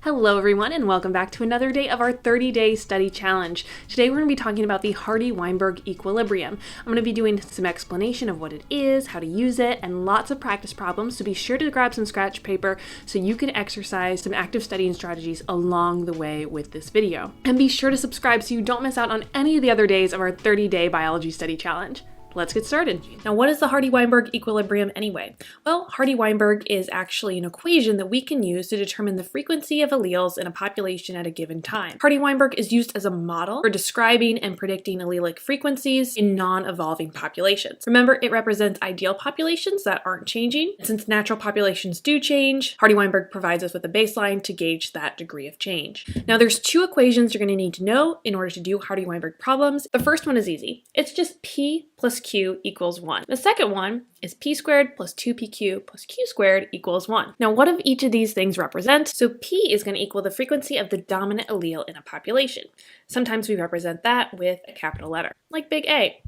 Hello everyone and welcome back to another day of our 30-day study challenge. Today we're going to be talking about the Hardy Weinberg equilibrium. I'm going to be doing some explanation of what it is, how to use it, and lots of practice problems, so be sure to grab some scratch paper so you can exercise some active studying strategies along the way with this video. And be sure to subscribe so you don't miss out on any of the other days of our 30-day biology study challenge. Let's get started. Now, what is the Hardy Weinberg equilibrium anyway? Well, Hardy Weinberg is actually an equation that we can use to determine the frequency of alleles in a population at a given time. Hardy Weinberg is used as a model for describing and predicting allelic frequencies in non-evolving populations. Remember, it represents ideal populations that aren't changing. Since natural populations do change, Hardy Weinberg provides us with a baseline to gauge that degree of change. Now, there's two equations you're going to need to know in order to do Hardy Weinberg problems. The first one is easy. It's just P plus Q equals 1. The second one is P squared plus 2PQ plus Q squared equals 1. Now, what do each of these things represent? So P is going to equal the frequency of the dominant allele in a population. Sometimes we represent that with a capital letter, like big A.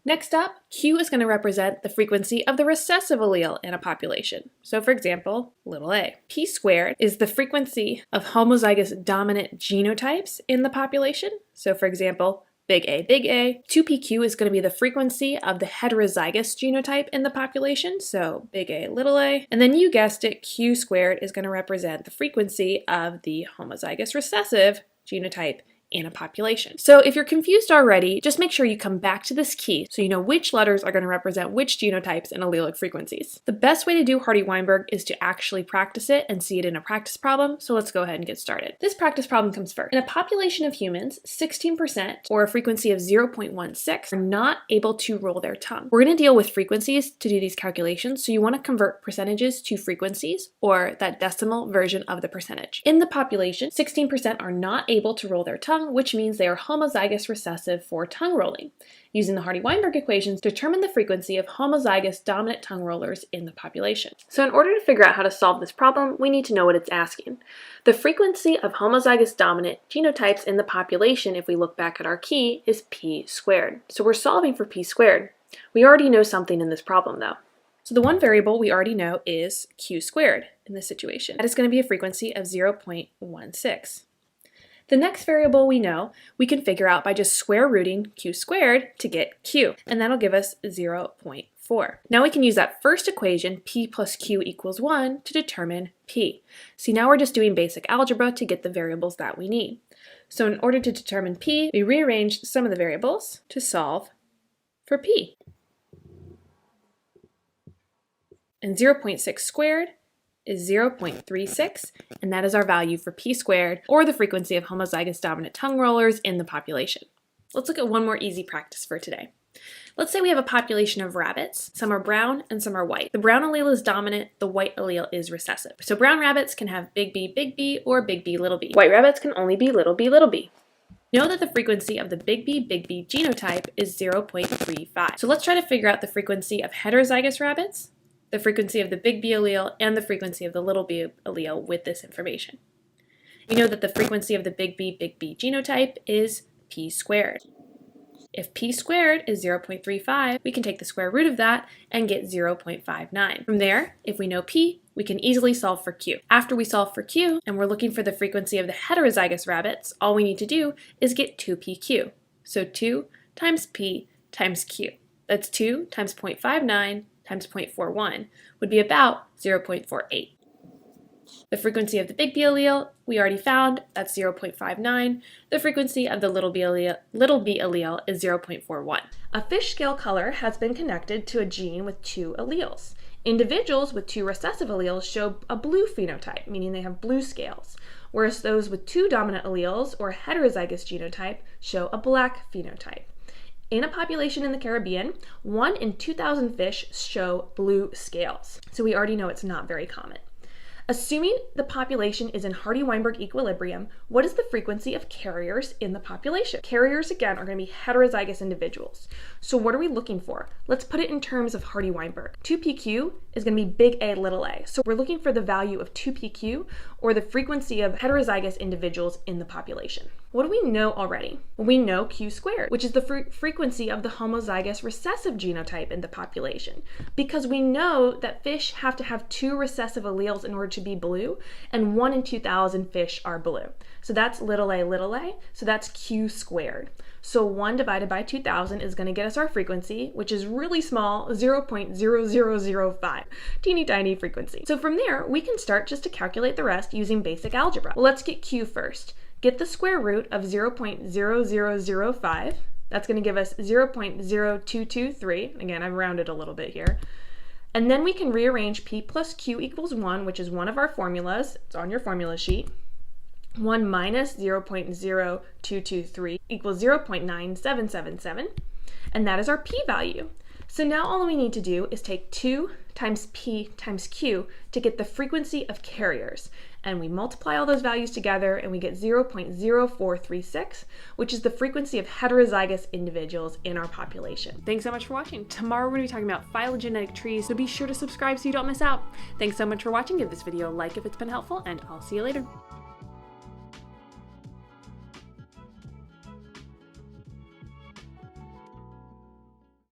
Next up, Q is going to represent the frequency of the recessive allele in a population. So for example, little a. P squared is the frequency of homozygous dominant genotypes in the population. So for example, big A, big A. 2PQ is going to be the frequency of the heterozygous genotype in the population, so big A, little a. And then you guessed it, Q squared is going to represent the frequency of the homozygous recessive genotype in a population. So if you're confused already, just make sure you come back to this key so you know which letters are going to represent which genotypes and allelic frequencies. The best way to do Hardy Weinberg is to actually practice it and see it in a practice problem, so let's go ahead and get started. This practice problem comes first. In a population of humans, 16%, or a frequency of 0.16, are not able to roll their tongue. We're going to deal with frequencies to do these calculations, so you want to convert percentages to frequencies, or that decimal version of the percentage. In the population, 16% are not able to roll their tongue, which means they are homozygous recessive for tongue rolling. Using the Hardy Weinberg equations, determine the frequency of homozygous dominant tongue rollers in the population. So in order to figure out how to solve this problem, we need to know what it's asking. The frequency of homozygous dominant genotypes in the population, if we look back at our key, is P squared. So we're solving for P squared. We already know something in this problem though. So the one variable we already know is Q squared in this situation. That is going to be a frequency of 0.16. The next variable we know we can figure out by just square rooting Q squared to get Q, and that'll give us 0.4. Now we can use that first equation, P plus Q equals 1, to determine P. See, now we're just doing basic algebra to get the variables that we need. So in order to determine P, we rearranged some of the variables to solve for P. And 0.6 squared is 0.36, and that is our value for P squared, or the frequency of homozygous dominant tongue rollers in the population. Let's look at one more easy practice for today. Let's say we have a population of rabbits. Some are brown and some are white. The brown allele is dominant, the white allele is recessive. So brown rabbits can have big B, or big B, little b. White rabbits can only be little b. Know that the frequency of the big B genotype is 0.35. So let's try to figure out the frequency of heterozygous rabbits, the frequency of the big B allele, and the frequency of the little b allele with this information. We know that the frequency of the big B genotype is P squared. If P squared is 0.35, we can take the square root of that and get 0.59. From there, if we know P, we can easily solve for Q. After we solve for Q, and we're looking for the frequency of the heterozygous rabbits, all we need to do is get 2PQ. So 2 times P times Q. That's 2 times 0.59 times 0.41 would be about 0.48. The frequency of the big B allele we already found, that's 0.59. The frequency of the little b allele is 0.41. A fish scale color has been connected to a gene with two alleles. Individuals with two recessive alleles show a blue phenotype, meaning they have blue scales, whereas those with two dominant alleles or heterozygous genotype show a black phenotype. In a population in the Caribbean, 1 in 2,000 fish show blue scales, so we already know it's not very common. Assuming the population is in Hardy Weinberg equilibrium, what is the frequency of carriers in the population? Carriers, again, are going to be heterozygous individuals. So what are we looking for? Let's put it in terms of Hardy Weinberg. 2PQ is going to be big A, little a. So we're looking for the value of 2PQ, or the frequency of heterozygous individuals in the population. What do we know already? Well, we know Q squared, which is the frequency of the homozygous recessive genotype in the population, because we know that fish have to have 2 recessive alleles in order to be blue, and 1 in 2,000 fish are blue. So that's little a, so that's Q squared. So 1 divided by 2,000 is going to get us our frequency, which is really small, 0.0005, teeny tiny frequency. So from there, we can start just to calculate the rest using basic algebra. Well, let's get Q first. Get the square root of 0.0005. That's going to give us 0.0223. Again, I've rounded a little bit here. And then we can rearrange P plus Q equals 1, which is one of our formulas. It's on your formula sheet. 1 minus 0.0223 equals 0.9777. And that is our P value. So now all we need to do is take 2 times P times Q to get the frequency of carriers. And we multiply all those values together and we get 0.0436, which is the frequency of heterozygous individuals in our population. Thanks so much for watching. Tomorrow we're going to be talking about phylogenetic trees, so be sure to subscribe so you don't miss out. Thanks so much for watching. Give this video a like if it's been helpful, and I'll see you later.